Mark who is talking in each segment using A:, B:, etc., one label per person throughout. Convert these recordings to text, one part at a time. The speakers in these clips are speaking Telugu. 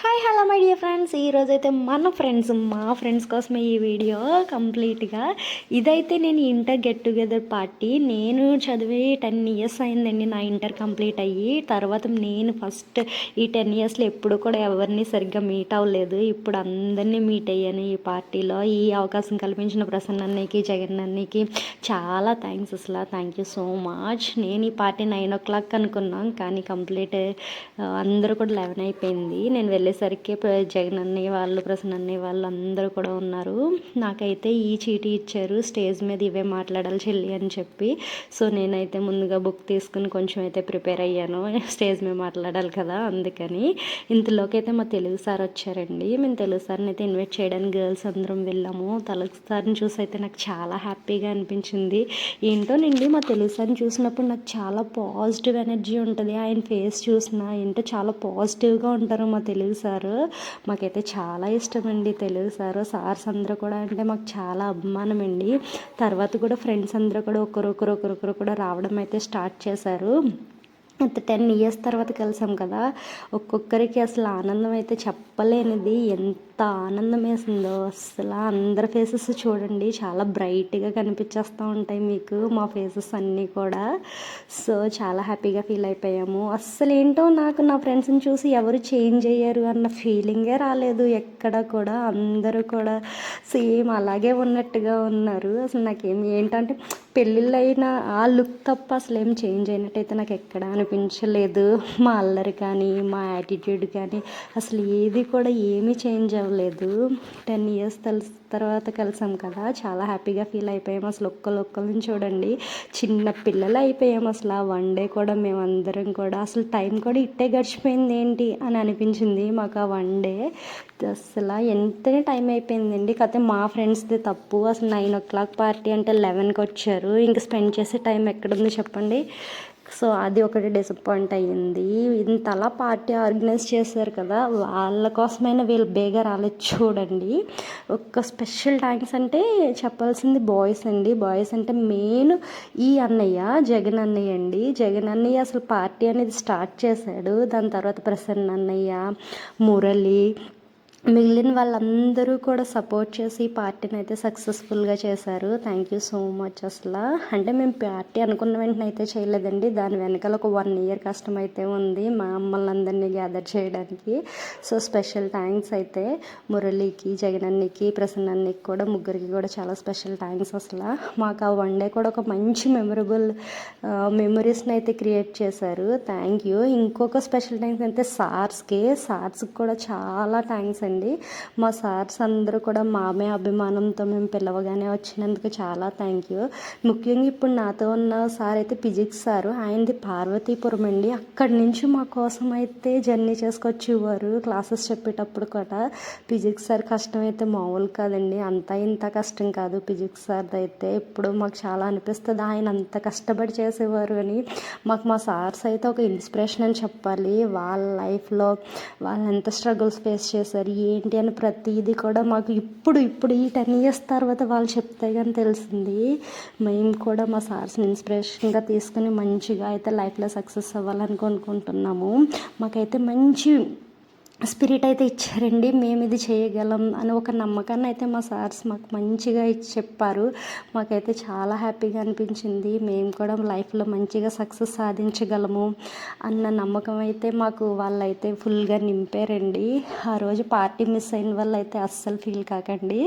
A: Hi hello my dear friends, ఈరోజైతే మా ఫ్రెండ్స్ కోసమే ఈ వీడియో కంప్లీట్గా. ఇదైతే నేను ఇంటర్ గెట్ టుగెదర్ పార్టీ. నేను చదివి 10 ఇయర్స్ అయిందండి నా ఇంటర్ కంప్లీట్ అయ్యి. తర్వాత నేను ఫస్ట్ ఈ 10 ఇయర్స్లో ఎప్పుడు కూడా ఎవరిని సరిగ్గా మీట్ అవ్వలేదు. ఇప్పుడు అందరినీ మీట్ అయ్యాను ఈ పార్టీలో. ఈ అవకాశం కల్పించిన ప్రసన్న అన్నయ్యకి, జగన్ అన్నయ్యకి చాలా థ్యాంక్స్. అసలు థ్యాంక్ యూ సో మచ్. నేను ఈ పార్టీ 9 o'clock అనుకున్నాం, కానీ కంప్లీట్ అందరూ కూడా 11 అయిపోయింది. నేను వెళ్ళేసరికి జగన్ అన్నయ్య వాళ్ళు, ప్రసన్న అన్నయ్య వాళ్ళు అందరూ కూడా ఉన్నారు. నాకైతే ఈ చీటీ ఇచ్చారు, స్టేజ్ మీద ఇవే మాట్లాడాలి చెల్లి అని చెప్పి. సో నేనైతే ముందుగా బుక్ తీసుకుని కొంచెం అయితే ప్రిపేర్ అయ్యాను, స్టేజ్ మీద మాట్లాడాలి కదా అందుకని. ఇంతలోకి అయితే మా తెలుగు సార్ వచ్చారండి. మేము తెలుగు సార్ని అయితే ఇన్వైట్ చేయడానికి గర్ల్స్ అందరం వెళ్ళాము. తెలుగు సార్ని చూసి అయితే నాకు చాలా హ్యాపీగా అనిపించింది. ఏంటోనండి, మా తెలుగు సార్ని చూసినప్పుడు నాకు చాలా పాజిటివ్ ఎనర్జీ ఉంటుంది. ఆయన ఫేస్ చూసినా ఏంటో చాలా పాజిటివ్గా ఉంటారు మా తెలుగు సారు. మాకైతే చాలా ఇష్టం అండి తెలుగు సారు. సార్స్ అందరూ కూడా అంటే మాకు చాలా అభిమానం అండి. తర్వాత కూడా ఫ్రెండ్స్ అందరూ కూడా ఒకరొకరు కూడా రావడం అయితే స్టార్ట్ చేశారు. 10 ఇయర్స్ తర్వాత కలిసాం కదా, ఒక్కొక్కరికి అసలు ఆనందం అయితే చెప్పలేనిది. ఎంత ఆనందం వేసిందో అసలు. అందరి ఫేసెస్ చూడండి చాలా బ్రైట్గా కనిపించేస్తూ ఉంటాయి మీకు, మా ఫేసెస్ అన్నీ కూడా. సో చాలా హ్యాపీగా ఫీల్ అయిపోయాము. అస్సలు ఏంటో నాకు నా ఫ్రెండ్స్ని చూసి ఎవరు చేంజ్ అయ్యారు అన్న ఫీలింగే రాలేదు ఎక్కడ కూడా. అందరూ కూడా సేమ్ అలాగే ఉన్నట్టుగా ఉన్నారు. అసలు నాకేమి ఏంటంటే పెళ్ళిళ్ళు అయినా ఆ లుక్ తప్ప అసలు ఏం చేంజ్ అయినట్టయితే నాకు ఎక్కడ అనిపించలేదు. మా అల్లరి కానీ, మా యాటిట్యూడ్ కానీ అసలు ఏది కూడా ఏమీ చేంజ్ అవ్వలేదు. 10 ఇయర్స్ తర్వాత కలిసాం కదా, చాలా హ్యాపీగా ఫీల్ అయిపోయాము. అసలు ఒక్కరిని చూడండి, చిన్న పిల్లలు అయిపోయాము అసలు. ఆ 1 డే కూడా మేమందరం కూడా అసలు టైం కూడా ఇట్టే గడిచిపోయింది ఏంటి అని అనిపించింది మాకు ఆ 1 డే. అసలు ఎంతనే టైం అయిపోయిందండి. కాకపోతే మా ఫ్రెండ్స్ది తప్పు. అసలు 9 o'clock పార్టీ అంటే 11కి వచ్చారు. ఇంకా స్పెండ్ చేసే టైం ఎక్కడుంది చెప్పండి. సో అది ఒకటి డిసప్పాయింట్ అయ్యింది. ఇంతలా పార్టీ ఆర్గనైజ్ చేశారు కదా, వాళ్ళ కోసమైనా వీళ్ళు బేగా రాలేదు చూడండి. ఒక స్పెషల్ థ్యాంక్స్ అంటే చెప్పాల్సింది బాయ్స్ అండి. బాయ్స్ అంటే మెయిన్ ఈ అన్నయ్య, జగన్ అన్నయ్య అండి. జగన్ అన్నయ్య అసలు పార్టీ అనేది స్టార్ట్ చేశాడు. దాని తర్వాత ప్రసన్న అన్నయ్య, మురళి, మిగిలిన వాళ్ళందరూ కూడా సపోర్ట్ చేసి పార్టీని అయితే సక్సెస్ఫుల్గా చేశారు. Thank you so much. అసలు అంటే మేము పార్టీ అనుకున్న వెంటనే అయితే చేయలేదండి. దాని వెనకాల ఒక 1 year కష్టం అయితే ఉంది మా అమ్మల్ని అందరినీ గ్యాదర్ చేయడానికి. సో స్పెషల్ థ్యాంక్స్ అయితే మురళికి, జగన్ అన్నకి, ప్రసన్న అన్నకి కూడా, ముగ్గురికి కూడా చాలా స్పెషల్ థ్యాంక్స్. అసలు మాకు ఆ 1 day కూడా ఒక మంచి మెమొరబుల్ మెమరీస్ని అయితే క్రియేట్ చేశారు. Thank you. ఇంకొక స్పెషల్ థ్యాంక్స్ అయితే సార్స్కి కూడా చాలా థ్యాంక్స్ అండి. మా సార్స్ అందరూ కూడా మామే అభిమానంతో మేము పిలవగానే వచ్చినందుకు చాలా థ్యాంక్ యూ. ముఖ్యంగా ఇప్పుడు నాతో ఉన్న సార్ అయితే ఫిజిక్స్ సారు. ఆయనది పార్వతీపురం అండి. అక్కడి నుంచి మా కోసం అయితే జర్నీ చేసుకొచ్చేవారు క్లాసెస్ చెప్పేటప్పుడు కూడా. ఫిజిక్స్ సార్ కష్టం అయితే మామూలు కాదండి. అంతా ఇంత కష్టం కాదు ఫిజిక్స్ సార్ది అయితే. ఇప్పుడు మాకు చాలా అనిపిస్తుంది ఆయన అంత కష్టపడి చేసేవారు అని. మాకు మా సార్స్ అయితే ఒక ఇన్స్పిరేషన్ అని చెప్పాలి. వాళ్ళ లైఫ్లో వాళ్ళు ఎంత స్ట్రగుల్స్ ఫేస్ చేశారు ఏంటి అని ప్రతిదీ కూడా మాకు ఇప్పుడు ఈ 10 years తర్వాత వాళ్ళు చెప్తే కానీ తెలిసింది. మేము కూడా మా సార్స్ని ఇన్స్పిరేషన్గా తీసుకుని మంచిగా అయితే లైఫ్లో సక్సెస్ అవ్వాలని అనుకుంటున్నాము. మాకైతే మంచి స్పిరిట్ అయితే ఇచ్చారండి. మేము ఇది చేయగలం అని ఒక నమ్మకాన్ని అయితే మా సార్స్ మాకు మంచిగా ఇచ్చి చెప్పారు. మాకైతే చాలా హ్యాపీగా అనిపించింది. మేము కూడా లైఫ్లో మంచిగా సక్సెస్ సాధించగలము అన్న నమ్మకం అయితే మాకు వాళ్ళైతే ఫుల్గా నింపారండి. ఆ రోజు పార్టీ మిస్ అయిన వాళ్ళు అయితే అస్సలు ఫీల్ కాకండి.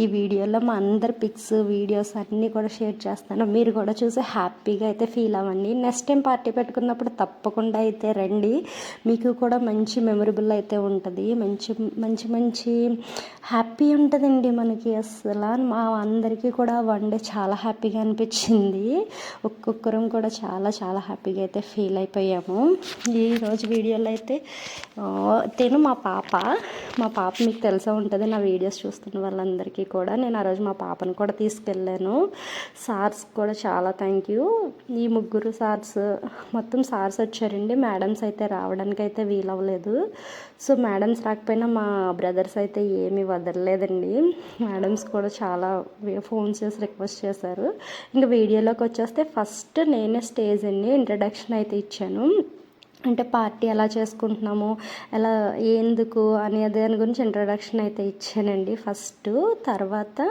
A: ఈ వీడియోలో మా అందరి పిక్స్, వీడియోస్ అన్నీ కూడా షేర్ చేస్తాను. మీరు కూడా చూసి హ్యాపీగా అయితే ఫీల్ అవ్వండి. నెక్స్ట్ టైం పార్టీ పెట్టుకున్నప్పుడు తప్పకుండా అయితే రండి. మీకు కూడా మంచి మెమొరబుల్ అయితే ఉంటుంది. మంచి హ్యాపీ ఉంటుందండి మనకి. అసలు మా అందరికీ కూడా 1 day చాలా హ్యాపీగా అనిపించింది. ఒక్కొక్కరం కూడా చాలా హ్యాపీగా అయితే ఫీల్ అయిపోయాము. ఈరోజు వీడియోలో అయితే మా పాప మీకు తెలిసే ఉంటుంది. నా వీడియోస్ చూస్తున్న వాళ్ళందరికీ కూడా నేను ఆ రోజు మా పాపను కూడా తీసుకెళ్ళాను. సార్స్ కూడా చాలా థ్యాంక్ యూ. ఈ ముగ్గురు సార్స్, మొత్తం సార్స్ వచ్చారండి. మేడమ్స్ అయితే రావడానికి అయితే వీలవ్వలేదు. సో మేడమ్స్ రాకపోయినా మా బ్రదర్స్ అయితే ఏమీ వదలలేదండి. మేడమ్స్ కూడా చాలా ఫోన్ చేసి రిక్వెస్ట్ చేశారు. ఇంకా వీడియోలోకి వచ్చేస్తే ఫస్ట్ నేనే స్టేజ్ అండి ఇంట్రడక్షన్ అయితే ఇచ్చాను. అంటే పార్టీ ఎలా చేసుకుంటున్నాము, ఎలా ఎందుకు అనే దాని గురించి ఇంట్రడక్షన్ అయితే ఇచ్చానండి ఫస్ట్. తర్వాత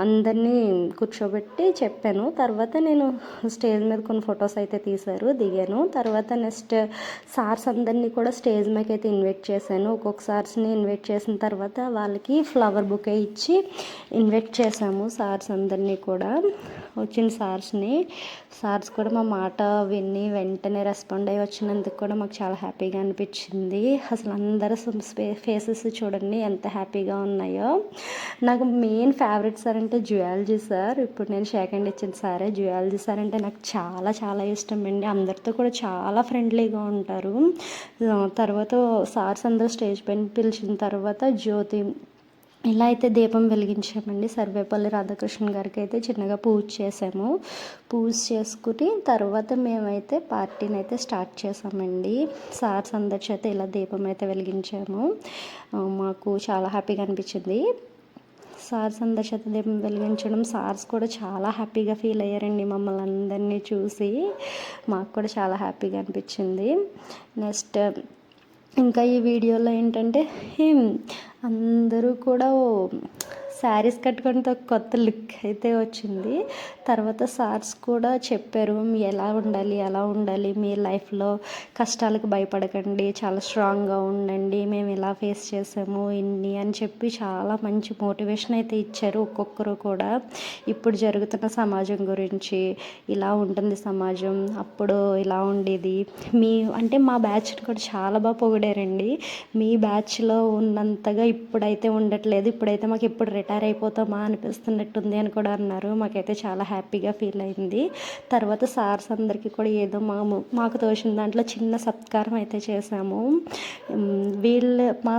A: అందరినీ కూర్చోబెట్టి చెప్పాను. తర్వాత నేను స్టేజ్ మీద కొన్ని ఫొటోస్ అయితే దిగాను. తర్వాత నెక్స్ట్ సార్స్ అందరినీ కూడా స్టేజ్ మీదకి అయితే ఇన్వైట్ చేశాను. ఒక్కొక్క సార్స్ని ఇన్వైట్ చేసిన తర్వాత వాళ్ళకి ఫ్లవర్ బుకే ఇచ్చి ఇన్వైట్ చేశాము సార్స్ అందరినీ కూడా. వచ్చిన సార్స్ కూడా మా మాట విని వెంటనే రెస్పాండ్ అయ్యి వచ్చినందుకు కూడా మాకు చాలా హ్యాపీగా అనిపించింది. అసలు అందరూ ఫేసెస్ చూడండి ఎంత హ్యాపీగా ఉన్నాయో. నాకు మెయిన్ ఫేవరెట్ సార్ అంటే జువాలజీ సార్. ఇప్పుడు నేను షేక్ హ్యాండ్ ఇచ్చిన సారే. జువాలజీ సార్ అంటే నాకు చాలా చాలా ఇష్టం అండి. అందరితో కూడా చాలా ఫ్రెండ్లీగా ఉంటారు. తర్వాత సార్స్ అందరూ స్టేజ్ పైన పిలిచిన తర్వాత జ్యోతి ఇలా అయితే దీపం వెలిగించామండి. సర్వేపల్లి రాధాకృష్ణ గారికి అయితే చిన్నగా పూజ చేసాము. పూజ చేసుకుని తర్వాత మేమైతే పార్టీని అయితే స్టార్ట్ చేసామండి. సార్స్ అందరి చేత ఇలా దీపం అయితే వెలిగించాము. మాకు చాలా హ్యాపీగా అనిపించింది సార్స్ అందరి చేత దీపం వెలిగించడం. సార్స్ కూడా చాలా హ్యాపీగా ఫీల్ అయ్యారండి మమ్మల్ని అందరినీ చూసి. మాకు కూడా చాలా హ్యాపీగా అనిపించింది. నెక్స్ట్ ఇంకా ఈ వీడియోలో ఏంటంటే అందరూ కూడా శారీస్ కట్టుకొని కొత్త లుక్ అయితే వచ్చింది. తర్వాత సార్స్ కూడా చెప్పారు ఎలా ఉండాలి మీ లైఫ్లో, కష్టాలకు భయపడకండి, చాలా స్ట్రాంగ్గా ఉండండి, మేము ఇలా ఫేస్ చేసాము ఇన్ని అని చెప్పి చాలా మంచి మోటివేషన్ అయితే ఇచ్చారు. ఒక్కొక్కరు కూడా ఇప్పుడు జరుగుతున్న సమాజం గురించి, ఇలా ఉంటుంది సమాజం, అప్పుడు ఇలా ఉండేది అంటే మా బ్యాచ్ని కూడా చాలా బాగా పొగిడారండి. మీ బ్యాచ్లో ఉన్నంతగా ఇప్పుడైతే ఉండట్లేదు, ఇప్పుడైతే మాకు ఎప్పుడు రిటైర్ అయిపోతామా అనిపిస్తున్నట్టుంది అని కూడా అన్నారు. మాకైతే చాలా హ్యాపీగా ఫీల్ అయింది. తర్వాత సార్స్ అందరికీ కూడా ఏదో మాకు తోచిన దాంట్లో చిన్న సత్కారం అయితే చేశాము. మా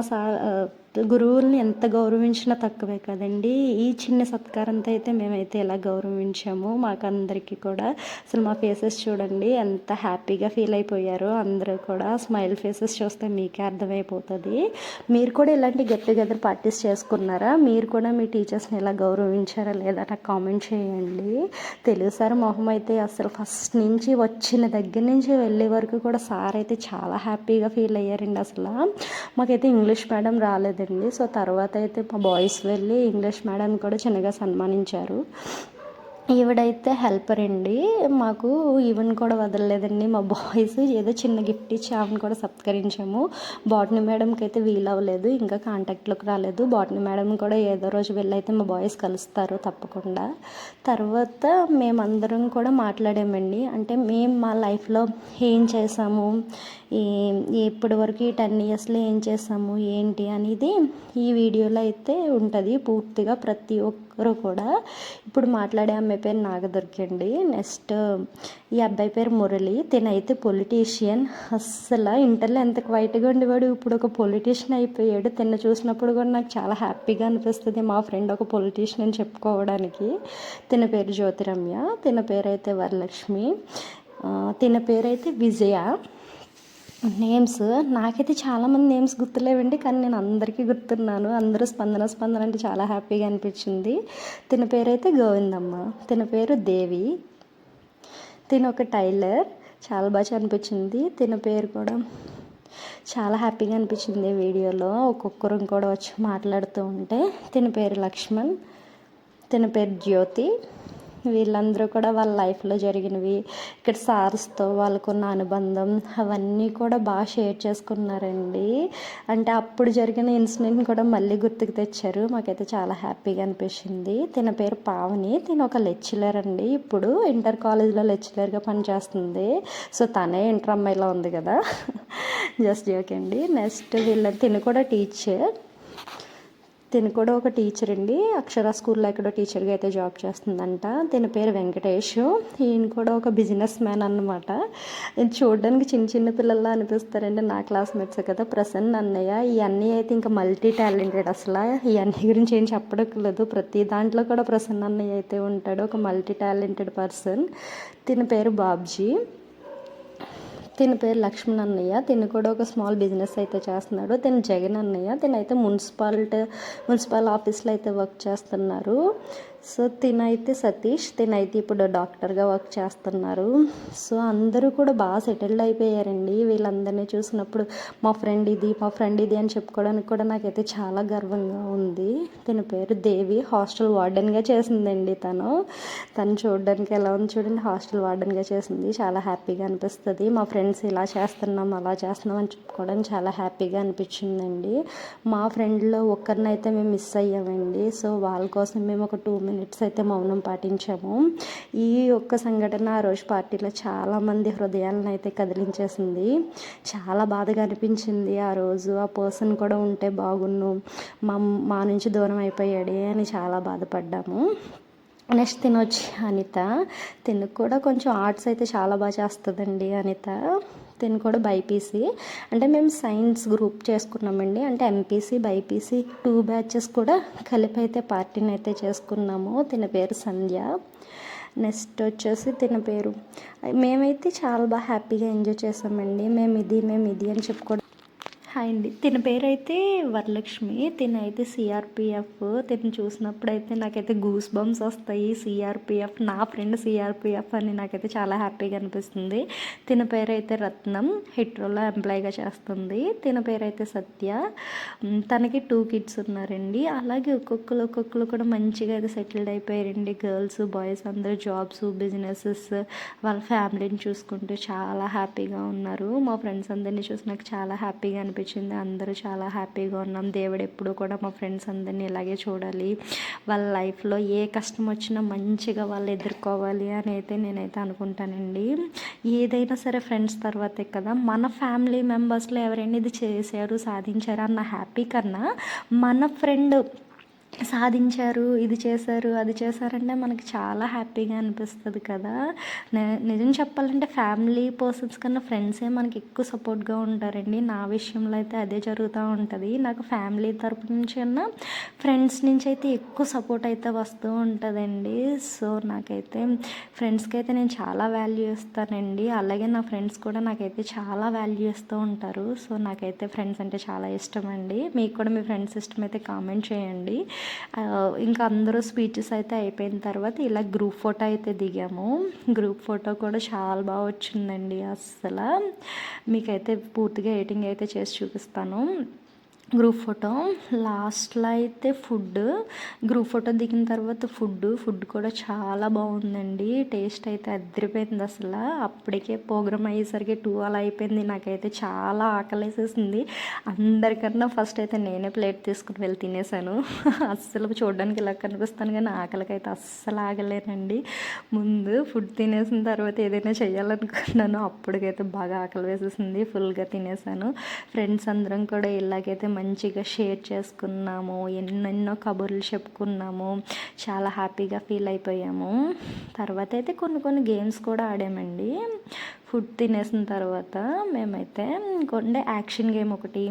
A: గురువుల్ని ఎంత గౌరవించినా తక్కువే కదండి. ఈ చిన్న సత్కారంతో అయితే మేమైతే ఎలా గౌరవించాము. మాకందరికీ కూడా అసలు మా ఫేసెస్ చూడండి ఎంత హ్యాపీగా ఫీల్ అయిపోయారో. అందరూ కూడా స్మైల్ ఫేసెస్ చూస్తే మీకే అర్థమైపోతుంది. మీరు కూడా ఇలాంటి గెట్ టుగెదర్ పార్టీస్ చేసుకున్నారా? మీరు కూడా మీ టీచర్స్ని ఎలా గౌరవించారా లేదా నాకు కామెంట్ చేయండి. తెలుగు సార్ మొహం అయితే అసలు ఫస్ట్ నుంచి వచ్చిన దగ్గర నుంచి వెళ్ళే వరకు కూడా సార్ అయితే చాలా హ్యాపీగా ఫీల్ అయ్యారండి. అసలు మాకైతే ఇంగ్లీష్ మేడం రాలేదు. సో తర్వాత అయితే మా బాయ్స్ వెళ్ళి ఇంగ్లీష్ మేడం కూడా చిన్నగా సన్మానించారు. ఈవిడైతే హెల్పర్ అండి. మాకు ఈవెన్ కూడా వదలలేదండి. మా బాయ్స్ ఏదో చిన్న గిఫ్ట్ ఇచ్చి ఆమెను కూడా సత్కరించాము. బాటనీ మేడంకి అయితే వీలు అవ్వలేదు, ఇంకా కాంటాక్ట్లోకి రాలేదు. బాటనీ మేడం కూడా ఏదో రోజు వెళ్ళి అయితే మా బాయ్స్ కలుస్తారు తప్పకుండా. తర్వాత మేమందరం కూడా మాట్లాడామండి. అంటే మేము మా లైఫ్లో ఏం చేసాము, ఇప్పటి వరకు 10 ఇయర్స్లో ఏం చేసాము ఏంటి అనేది ఈ వీడియోలో అయితే ఉంటుంది పూర్తిగా. ప్రతి ఒక్కరూ కూడా ఇప్పుడు మాట్లాడే అమ్మాయి పేరు నాగదుర్గ అండి. నెక్స్ట్ ఈ అబ్బాయి పేరు మురళి. తినైతే పొలిటీషియన్. అస్సలు ఇంటర్లో ఎంత క్వైట్గా ఉండేవాడు, ఇప్పుడు ఒక పొలిటీషియన్ అయిపోయాడు. తిన్న చూసినప్పుడు కూడా నాకు చాలా హ్యాపీగా అనిపిస్తుంది మా ఫ్రెండ్ ఒక పొలిటీషియన్ అని చెప్పుకోవడానికి. తిన పేరు జ్యోతిరమ్య, తిన పేరు అయితే వరలక్ష్మి, తిన పేరు అయితే విజయ. నేమ్స్ నాకైతే చాలామంది నేమ్స్ గుర్తులేవండి, కానీ నేను అందరికీ గుర్తున్నాను. అందరూ స్పందన అంటే చాలా హ్యాపీగా అనిపించింది. తిన పేరు అయితే గోవిందమ్మ, తిన పేరు దేవి, తిన ఒక టైలర్. చాలా బాగా అనిపించింది. తిన పేరు కూడా చాలా హ్యాపీగా అనిపించింది వీడియోలో. ఒక్కొక్కరు కూడా వచ్చి మాట్లాడుతూ ఉంటే. తిన పేరు లక్ష్మణ్, తిన పేరు జ్యోతి. వీళ్ళందరూ కూడా వాళ్ళ లైఫ్లో జరిగినవి, ఇక్కడ సార్స్తో వాళ్ళకున్న అనుబంధం అవన్నీ కూడా బాగా షేర్ చేసుకున్నారండి. అంటే అప్పుడు జరిగిన ఇన్సిడెంట్ని కూడా మళ్ళీ గుర్తుకు తెచ్చారు. మాకైతే చాలా హ్యాపీగా అనిపించింది. తిన పేరు పావని, తిన ఒక లెక్చరర్ అండి. ఇప్పుడు ఇంటర్ కాలేజ్లో లెక్చరర్గా పనిచేస్తుంది. సో తనే ఇంటర్ అమ్మాయిలో ఉంది కదా, జస్ట్ జోక్ అండి. నెక్స్ట్ తిన కూడా టీచర్. తిను కూడా ఒక టీచర్ అండి. అక్షర స్కూల్లో ఎక్కడో టీచర్గా అయితే జాబ్ చేస్తుందంట. తిన పేరు వెంకటేష్. ఈయన కూడా ఒక బిజినెస్ మ్యాన్ అన్నమాట. చూడడానికి చిన్న పిల్లల్లా అనిపిస్తారండి, నా క్లాస్మేట్స్ కదా. ప్రసన్న అన్నయ్య. ఈ అన్నయ్య అయితే ఇంకా మల్టీ టాలెంటెడ్. అసలు ఈ అన్నయ్య గురించి ఏం చెప్పడలేదు, ప్రతి దాంట్లో కూడా ప్రసన్న అన్నయ్య అయితే ఉంటాడు, ఒక మల్టీ టాలెంటెడ్ పర్సన్. తిన పేరు బాబ్జీ, తిన పేరు లక్ష్మణ్ అన్నయ్య. తిను కూడా ఒక స్మాల్ బిజినెస్ అయితే చేస్తున్నాడు. తిను జగన్ అన్నయ్య. తినైతే మున్సిపల్ ఆఫీస్లో అయితే వర్క్ చేస్తున్నారు. సో తినైతే సతీష్, తినైతే ఇప్పుడు డాక్టర్గా వర్క్ చేస్తున్నారు. సో అందరూ కూడా బాగా సెటిల్డ్ అయిపోయారండి. వీళ్ళందరినీ చూసినప్పుడు మా ఫ్రెండ్ ఇది మా ఫ్రెండ్ ఇది అని చెప్పుకోవడానికి కూడా నాకైతే చాలా గర్వంగా ఉంది. తన పేరు దేవి, హాస్టల్ వార్డెన్గా చేసిందండి. తను చూడడానికి ఎలా ఉంది చూడండి, హాస్టల్ వార్డెన్గా చేసింది. చాలా హ్యాపీగా అనిపిస్తుంది. మా ఫ్రెండ్స్ ఇలా చేస్తున్నాం అలా చేస్తున్నాం అని చెప్పుకోవడానికి చాలా హ్యాపీగా అనిపించిందండి. మా ఫ్రెండ్లో ఒక్కరినైతే మేము మిస్ అయ్యామండి. సో వాళ్ళ కోసం మేము ఒక 2 minutes అయితే మౌనం పాటించాము. ఈ ఒక్క సంఘటన ఆ రోజు పార్టీలో చాలామంది హృదయాలను అయితే కదిలించేసింది. చాలా బాధగా అనిపించింది ఆ రోజు. ఆ పర్సన్ కూడా ఉంటే బాగున్ను, మా నుంచి దూరం అయిపోయాడే అని చాలా బాధపడ్డాము. నెక్స్ట్ తినొచ్చి అనిత. తినకు కూడా కొంచెం ఆర్ట్స్ అయితే చాలా బాగా చేస్తుందండి అనిత. తిను కూడా బైపీసీ, అంటే మేము సైన్స్ గ్రూప్ చేసుకున్నామండి. అంటే ఎంపీసీ బైపీసీ 2 batches కూడా కలిపి అయితే పార్టీని అయితే చేసుకున్నాము. తిన పేరు సంధ్య. నెక్స్ట్ వచ్చేసి తిన పేరు, మేమైతే చాలా బాగా హ్యాపీగా ఎంజాయ్ చేసామండి. మేము ఇది అని చెప్పుకోవడం. హాయ్ అండి. తిన పేరు అయితే వరలక్ష్మి. తినైతే సిఆర్పిఎఫ్. తిని చూసినప్పుడు అయితే నాకైతే గూస్ బంప్స్ వస్తాయి. సిఆర్పిఎఫ్, నా ఫ్రెండ్ సిఆర్పిఎఫ్ అని నాకైతే చాలా హ్యాపీగా అనిపిస్తుంది. తిన పేరు అయితే రత్నం, హెట్రోలో ఎంప్లాయ్గా చేస్తుంది. తిన పేరు అయితే సత్య. తనకి 2 kids ఉన్నారండి. అలాగే ఒక్కొక్కరు కూడా మంచిగా అయితే సెటిల్డ్ అయిపోయారండి. గర్ల్స్ బాయ్స్ అందరూ జాబ్స్ బిజినెసెస్ వాళ్ళ ఫ్యామిలీని చూసుకుంటూ చాలా హ్యాపీగా ఉన్నారు. మా ఫ్రెండ్స్ అందరినీ చూసి నాకు చాలా హ్యాపీగా అనిపించింది. అందరూ చాలా హ్యాపీగా ఉన్నాం. దేవుడు ఎప్పుడు కూడా మా ఫ్రెండ్స్ అందరినీ ఇలాగే చూడాలి, వాళ్ళ లైఫ్లో ఏ కష్టం వచ్చినా మంచిగా వాళ్ళు ఎదుర్కోవాలి అని అయితే నేనైతే అనుకుంటానండి. ఏదైనా సరే ఫ్రెండ్స్ తర్వాతే కదా. మన ఫ్యామిలీ మెంబర్స్లో ఎవరైనా ఇది చేశారు సాధించారు అన్న హ్యాపీ కన్నా మన ఫ్రెండ్ సాధించారు ఇది చేశారు అది చేశారంటే మనకి చాలా హ్యాపీగా అనిపిస్తుంది కదా. నిజం చెప్పాలంటే ఫ్యామిలీ పర్సన్స్ కన్నా ఫ్రెండ్సే మనకి ఎక్కువ సపోర్ట్గా ఉంటారండి. నా విషయంలో అయితే అదే జరుగుతూ ఉంటుంది. నాకు ఫ్యామిలీ తరపు నుంచి అన్నా ఫ్రెండ్స్ నుంచి అయితే ఎక్కువ సపోర్ట్ అయితే వస్తూ ఉంటుందండి. సో నాకైతే ఫ్రెండ్స్కి అయితే నేను చాలా వాల్యూ ఇస్తానండి. అలాగే నా ఫ్రెండ్స్ కూడా నాకైతే చాలా వాల్యూ ఇస్తూ ఉంటారు. సో నాకైతే ఫ్రెండ్స్ అంటే చాలా ఇష్టం అండి. మీకు కూడా మీ ఫ్రెండ్స్ ఇష్టమైతే కామెంట్ చేయండి. ఇంకా అందరూ స్పీచెస్ అయితే అయిపోయిన తర్వాత ఇలా గ్రూప్ ఫోటో అయితే దిగాము. గ్రూప్ ఫోటో కూడా చాలా బాగా వచ్చిందండి. అస్సలు మీకైతే పూర్తిగా ఎడిటింగ్ అయితే చేసి చూపిస్తాను. గ్రూప్ ఫోటో లాస్ట్లో అయితే గ్రూప్ ఫోటో దిగిన తర్వాత ఫుడ్ కూడా చాలా బాగుందండి. టేస్ట్ అయితే అదిరిపోయింది అసలు. అప్పటికే ప్రోగ్రామ్ అయ్యేసరికి 2 అలా అయిపోయింది. నాకైతే చాలా ఆకలేసేసింది. అందరికన్నా ఫస్ట్ అయితే నేనే ప్లేట్ తీసుకుని వెళ్ళి తినేసాను. అస్సలు చూడడానికి ఇలా కనిపిస్తాను కానీ ఆకలికైతే అస్సలు ఆగలేనండి. ముందు ఫుడ్ తినేసిన తర్వాత ఏదైనా చేయాలనుకున్నాను. అప్పటికైతే బాగా ఆకలి వేసేసింది. ఫుల్గా తినేసాను. ఫ్రెండ్స్ అందరం కూడా ఇలాగైతే మంచిగా షేర్ చేసుకున్నాము. ఎన్నెన్నో కబుర్లు చెప్పుకున్నాము. చాలా హ్యాపీగా ఫీల్ అయిపోయాము. తర్వాత అయితే కొన్ని గేమ్స్ కూడా ఆడామండి. ఫుడ్ తినేసిన తర్వాత మేమైతే ఇంకొండే యాక్షన్ గేమ్ ఒకటి,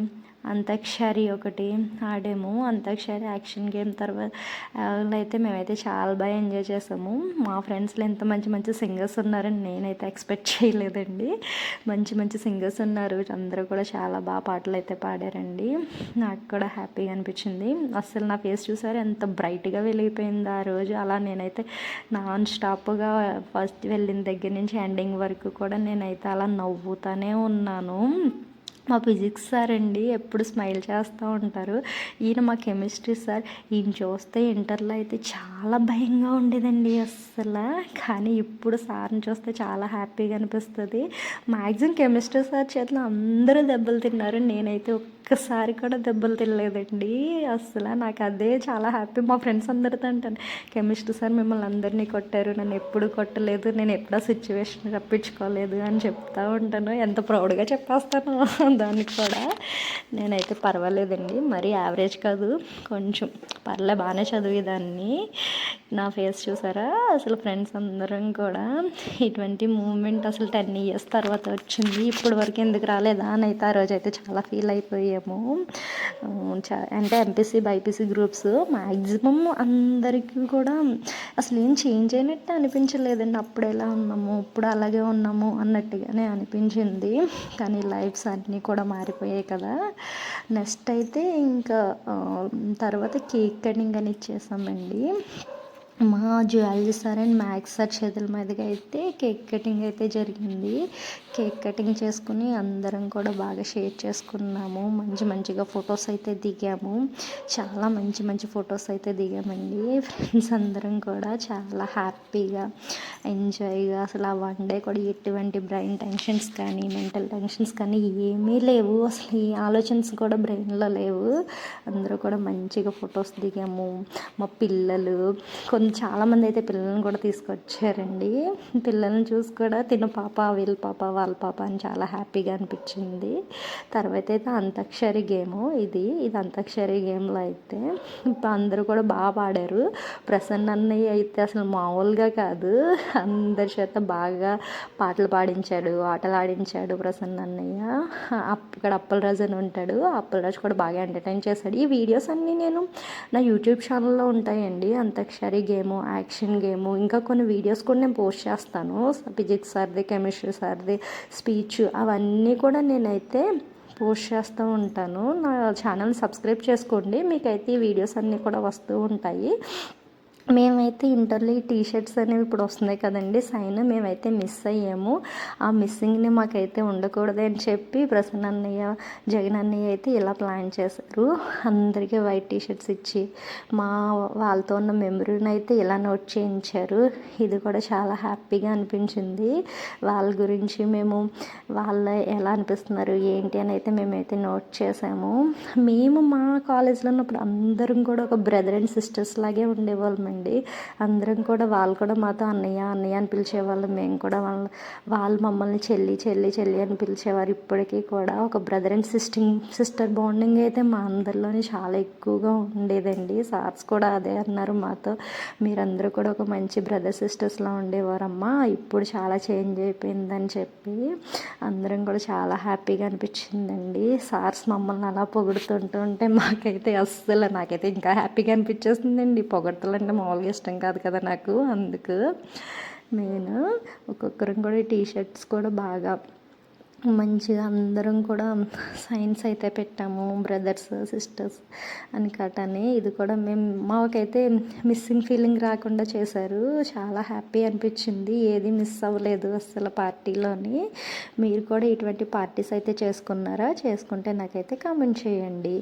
A: అంతాక్షరి ఒకటి ఆడాము. అంతాక్షరి యాక్షన్ గేమ్ తర్వాత అయితే మేమైతే చాలా బాగా ఎంజాయ్ చేసాము. మా ఫ్రెండ్స్లో ఎంత మంచి సింగర్స్ ఉన్నారని నేనైతే ఎక్స్పెక్ట్ చేయలేదండి. మంచి సింగర్స్ ఉన్నారు. అందరూ కూడా చాలా బాగా పాటలు అయితే పాడారండి. నాకు కూడా హ్యాపీగా అనిపించింది. అస్సలు నా ఫేస్ చూసారు ఎంత బ్రైట్గా వెలిగిపోయింది ఆ రోజు. అలా నేనైతే నాన్ స్టాప్గా ఫస్ట్ వెళ్ళిన దగ్గర నుంచి ఎండింగ్ వరకు కూడా నేనైతే అలా నవ్వుతూనే ఉన్నాను. మా ఫిజిక్స్ సార్ అండి ఎప్పుడు స్మైల్ చేస్తూ ఉంటారు. ఈయన మా కెమిస్ట్రీ సార్. ఈయన చూస్తే ఇంటర్లో అయితే చాలా భయంగా ఉండేదండి అస్సలు. కానీ ఇప్పుడు సార్ని చూస్తే చాలా హ్యాపీగా అనిపిస్తుంది. మ్యాక్సిమం కెమిస్ట్రీ సార్ చేతిలో అందరూ దెబ్బలు తిన్నారు. నేనైతే ఒక్కసారి కూడా దెబ్బలు తినలేదండి అస్సలు. నాకు అదే చాలా హ్యాపీ. మా ఫ్రెండ్స్ అందరితో అంటాను, కెమిస్ట్రీ సార్ మిమ్మల్ని అందరినీ కొట్టారు, నన్ను ఎప్పుడు కొట్టలేదు, నేను ఎప్పుడూ సిచ్యువేషన్ రప్పించుకోలేదు అని చెప్తూ ఉంటాను. ఎంత ప్రౌడ్గా చెప్పేస్తాను దానికి కూడా. నేనైతే పర్వాలేదండి, మరీ యావరేజ్ కాదు, కొంచెం బాగానే చదివేదాన్ని. నా ఫేస్ చూసారా అసలు. ఫ్రెండ్స్ అందరం కూడా ఇటువంటి మూమెంట్ అసలు 10 years తర్వాత వచ్చింది. ఇప్పటి వరకు ఎందుకు రాలేదా అని అయితే ఆ రోజు అయితే చాలా ఫీల్ అయిపోయాము. అంటే ఎంపీసీ బైపీసీ గ్రూప్స్ మ్యాక్సిమం అందరికీ కూడా అసలు ఏం చేంజ్ అయినట్టు అనిపించలేదండి. అప్పుడు ఎలా ఉన్నాము ఇప్పుడు అలాగే ఉన్నాము అన్నట్టుగానే అనిపించింది. కానీ లైఫ్స్ అన్నీ కూడా మారిపోయాయి కదా. నెక్స్ట్ అయితే ఇంకా తర్వాత కేక్ కటింగ్ అని ఇచ్చేసామండి. మా zoology sir and maths sir చేతుల మీదుగా అయితే కేక్ కటింగ్ అయితే జరిగింది. కేక్ కటింగ్ చేసుకుని అందరం కూడా బాగా షేర్ చేసుకున్నాము. మంచిగా ఫొటోస్ అయితే దిగాము. చాలా మంచి ఫొటోస్ అయితే దిగామండి. ఫ్రెండ్స్ అందరం కూడా చాలా హ్యాపీగా ఎంజాయ్గా అసలు ఆ వన్ డే కూడా ఎటువంటి బ్రెయిన్ టెన్షన్స్ కానీ మెంటల్ టెన్షన్స్ కానీ ఏమీ లేవు. అసలు ఈ ఆలోచనస్ కూడా బ్రెయిన్లో లేవు. అందరూ కూడా మంచిగా ఫొటోస్ దిగాము. మా పిల్లలు చాలామంది అయితే పిల్లల్ని కూడా తీసుకొచ్చారండి. పిల్లల్ని చూసి కూడా తిన పాప వీళ్ళ పాప వాళ్ళ పాప అని చాలా హ్యాపీగా అనిపించింది. తర్వాత అయితే అంతాక్షరి గేము ఇది అంతాక్షరి గేమ్లో అయితే అందరూ కూడా బాగా పాడారు. ప్రసన్న అన్నయ్య అయితే అసలు మామూలుగా కాదు, అందరి చేత బాగా పాటలు పాడించాడు, ఆటలు ఆడించాడు ప్రసన్న అన్నయ్య. ఇక్కడ అప్పలరాజు అని ఉంటాడు, అప్పలరాజు కూడా బాగా ఎంటర్టైన్ చేశాడు. ఈ వీడియోస్ అన్నీ నేను నా యూట్యూబ్ ఛానల్లో ఉంటాయండి. అంతాక్షరి గేము, యాక్షన్ గేము, ఇంకా కొన్ని వీడియోస్ కూడా నేను పోస్ట్ చేస్తాను. ఫిజిక్స్ సార్ది, కెమిస్ట్రీ సార్ది స్పీచ్ అవన్నీ కూడా నేనైతే పోస్ట్ చేస్తూ ఉంటాను. నా ఛానల్ సబ్స్క్రైబ్ చేసుకోండి, మీకైతే ఈ వీడియోస్ అన్నీ కూడా వస్తూ ఉంటాయి. మేమైతే ఇంటర్లో ఈ టీషర్ట్స్ అనేవి ఇప్పుడు వస్తున్నాయి కదండి సైన్, మేమైతే మిస్ అయ్యాము. ఆ మిస్సింగ్ని మాకైతే ఉండకూడదు అని చెప్పి ప్రసన్న అన్నయ్య, జగన్ అన్నయ్య అయితే ఇలా ప్లాన్ చేశారు. అందరికీ వైట్ టీషర్ట్స్ ఇచ్చి వాళ్ళతో ఉన్న మెమరీని అయితే ఇలా నోట్ చేయించారు. ఇది కూడా చాలా హ్యాపీగా అనిపించింది. వాళ్ళ గురించి వాళ్ళ ఎలా అనిపిస్తున్నారు ఏంటి అని అయితే మేమైతే నోట్ చేసాము. మేము మా కాలేజ్లో ఉన్నప్పుడు అందరం కూడా ఒక బ్రదర్ అండ్ సిస్టర్స్ లాగే ఉండేవాళ్ళం అండి. అందరం కూడా వాళ్ళు కూడా మాతో అన్నయ్య అని పిలిచేవాళ్ళు, మేము కూడా వాళ్ళు మమ్మల్ని చెల్లి అని పిలిచేవారు. ఇప్పటికీ కూడా ఒక బ్రదర్ అండ్ సిస్టర్ బాండింగ్ అయితే మా అందరిలోని చాలా ఎక్కువగా ఉండేదండి. సార్స్ కూడా అదే అన్నారు మాతో, మీరందరూ కూడా ఒక మంచి బ్రదర్ సిస్టర్స్లా ఉండేవారమ్మా, ఇప్పుడు చాలా చేంజ్ అయిపోయిందని చెప్పి అందరం కూడా చాలా హ్యాపీగా అనిపించిందండి. సార్స్ మమ్మల్ని అలా పొగుడుతుంటే నాకైతే ఇంకా హ్యాపీగా అనిపించేస్తుందండి. పొగడతలంటే మామూలుగా ఇష్టం కాదు కదా నాకు. అందుకు నేను ఒక్కొక్కరం కూడా టీషర్ట్స్ కూడా బాగా మంచిగా అందరం కూడా సైన్స్ అయితే పెట్టాము, బ్రదర్స్ సిస్టర్స్ అని కటని. ఇది కూడా మాకైతే మిస్సింగ్ ఫీలింగ్ రాకుండా చేశారు. చాలా హ్యాపీ అనిపించింది, ఏది మిస్ అవ్వలేదు అసలు పార్టీలోని. మీరు కూడా ఇటువంటి పార్టీస్ అయితే చేసుకున్నారా? చేసుకుంటే నాకైతే కామెంట్ చేయండి.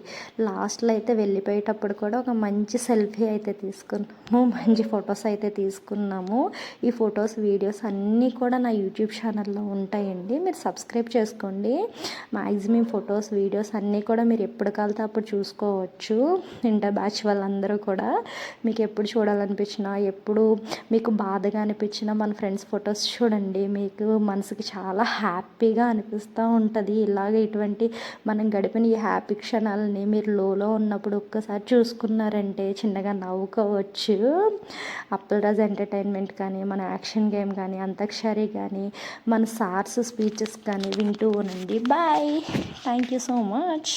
A: లాస్ట్లో అయితే వెళ్ళిపోయేటప్పుడు కూడా ఒక మంచి సెల్ఫీ అయితే తీసుకున్నాము, మంచి ఫొటోస్ అయితే తీసుకున్నాము. ఈ ఫొటోస్ వీడియోస్ అన్నీ కూడా నా యూట్యూబ్ ఛానల్లో ఉంటాయండి, మీరు సబ్స్క్రైబ్ చేసుకోండి. మ్యాక్సిమం ఫొటోస్ వీడియోస్ అన్నీ కూడా మీరు ఎప్పుడు కలితే అప్పుడు చూసుకోవచ్చు. ఇంటర్ బ్యాచ్ వాళ్ళందరూ కూడా మీకు ఎప్పుడు చూడాలనిపించినా, ఎప్పుడు మీకు బాధగా అనిపించినా మన ఫ్రెండ్స్ ఫొటోస్ చూడండి, మీకు మనసుకి చాలా హ్యాపీగా అనిపిస్తూ ఉంటుంది. ఇటువంటి మనం గడిపిన ఈ హ్యాపీ క్షణాలని మీరు లోలో ఉన్నప్పుడు ఒక్కసారి చూసుకున్నారంటే చిన్నగా నవ్వుకోవచ్చు. అప్పలరాజు ఎంటర్టైన్మెంట్ కానీ, మన యాక్షన్ గేమ్ కానీ, అంతాక్షరి కానీ, మన సార్స్ స్పీచెస్ కానీ వింటూ ఉండండి. Bye, thank you so much.